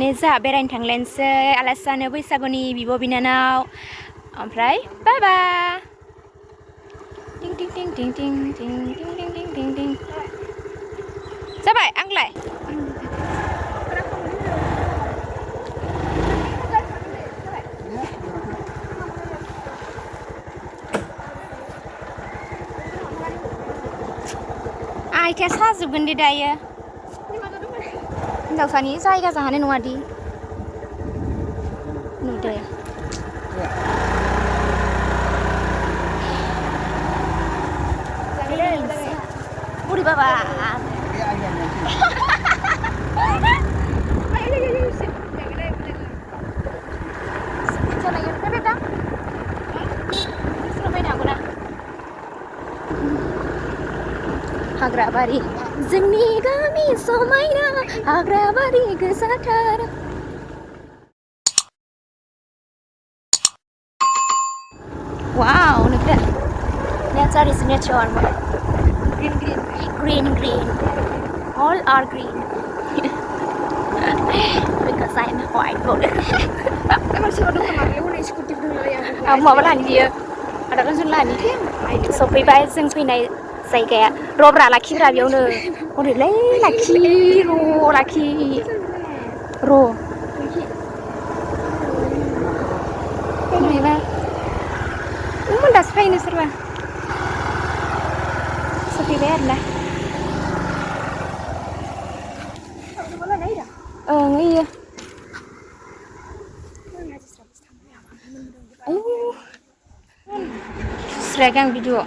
नै जोंहा बेरायनो थांलायनोसै आलासि जानो बैसागुनि बिब' बिनानाव ओमफ्राय बाय बाय टिं टिं टिं टिं टिं टिं टिं टिं टिं टिं टिं जाबाय आंलाय आथिया साजोबगोन दे दायो हिनजावसानि जायगा जाहानाय नङा दि नुदो बुरि बाबा हाग्राबारि जोंनि गामि समायना हाग्राबारि गोसाथार वाव नुदो नेचार इज नेचार green all are green because I'm white माबा लानि बियो आदा kan जों लानि सफैबाय जों फैनाय जायगाया रब्रा लाखिब्रा बेयावनो ओरैलाय लाखि लाखि फैनायबा दासो फैनो सोरबा सफैबाय आरोना ओं इयो सुस्रायाखै आं video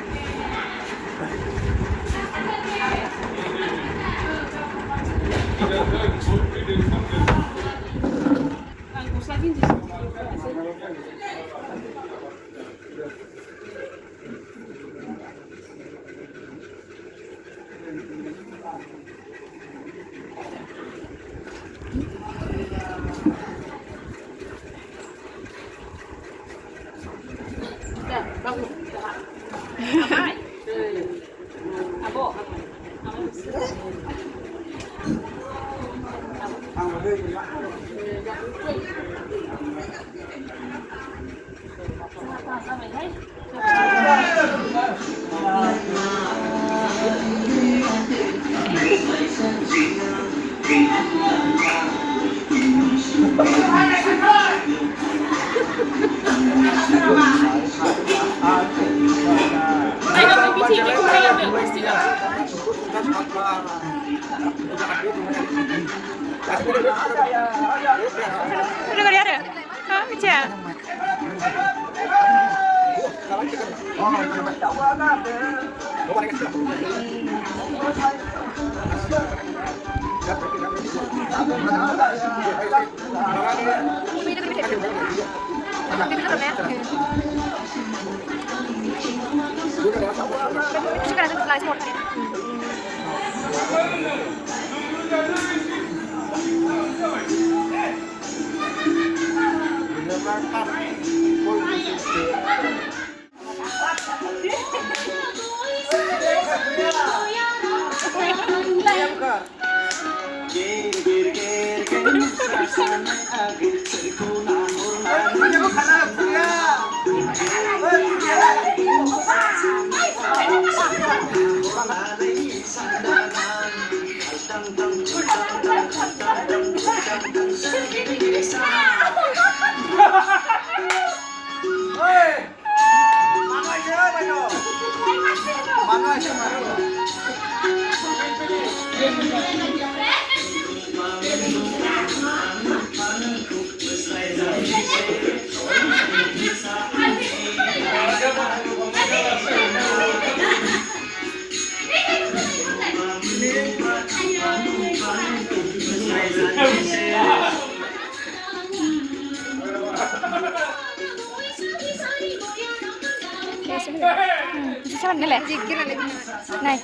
Này.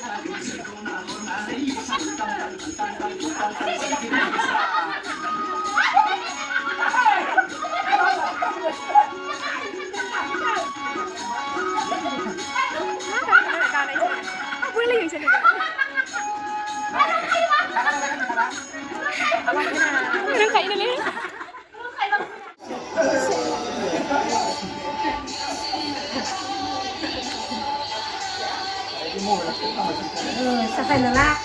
Boleh lagi sana. रोंखायो नालाय Sampai nolak.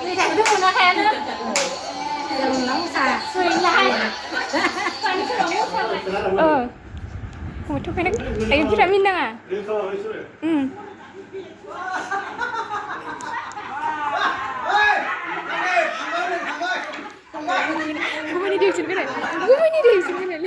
Ini kayak itu pun kayaknya. Yang nóng xà. Suy lại. Ủa thôi cái này cái vitamin nào à? Gumwini dia sini kan? Gumwini dia sini kan?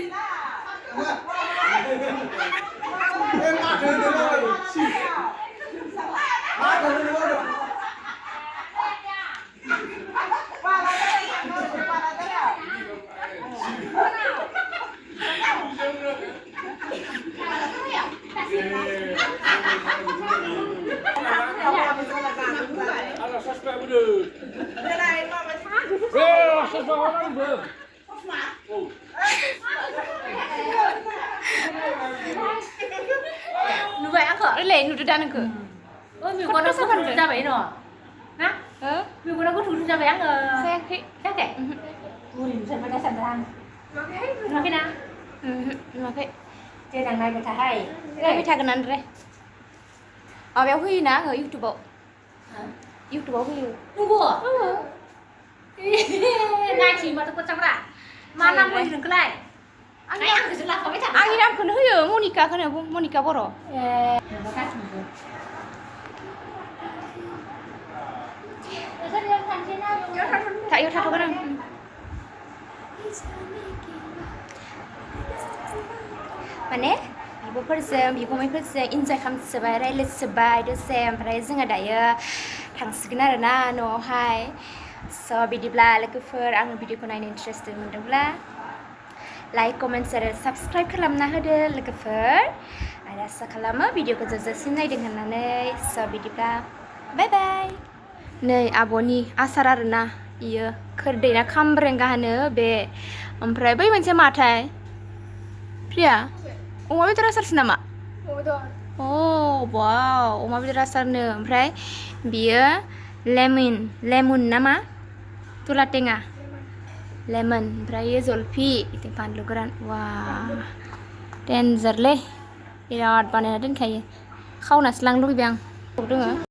Nubai aku. Lain udah dan ke? Oh, minggu aku tuh tujuh jam ini, nah? Minggu aku tujuh jam yang Saya ke? saya kayak, saya pada sadar. Makin ah? Makai. Chơi đằng này người ta hay. Đây mới thay cái này đây. Ở béo Huy nè ở YouTube. YouTube Huy. Tunggu. Này chỉ mà tôi có trong ra. Mà năm mươi đừng cái này. Anh ăn thì là không biết thằng. Anh làm cái nữa hả? Monika cái này Monika bỏ rồi. Nó khác mình. Tak yêu thật cái này. Mana? Biboफोरजों बिगुमैफोरजों इन्जय खालामसोबाय रायज्लायसोबाय दसे ओमफ्राय जोङो दायो थांसिगोन आरोना न'आवहाय स' बिदिब्ला लोगोफोर आङो भिडिअखौ नायनो इन्टारेस्टेड मोनदोंब्ला लाइक कमेन्ट आरो साबस्क्राइब खालामना होदो लोगोफोर आरो आसा खालामो भिडिअखौ जोबजासिम नायदों होननानै स' बिदिब्ला बाय बाय नै आब'नि आसार आरोना इयो खोरदैना खामब्रेंगा होनो बे ओमफ्राय बै मोनसे माथाय प्रिया अमा बेदर आसारसो नामा? वाव अमा बेदर आसारनो ओमफ्राय बियो लेमन नामा? तुला टेङा लेमन ओमफ्राय जलफि इथिं बानलु गोरान वा डेन्जारलै बिराद बानायना दोनखायो खावनासो लांनो लुगैबाय आं दोङो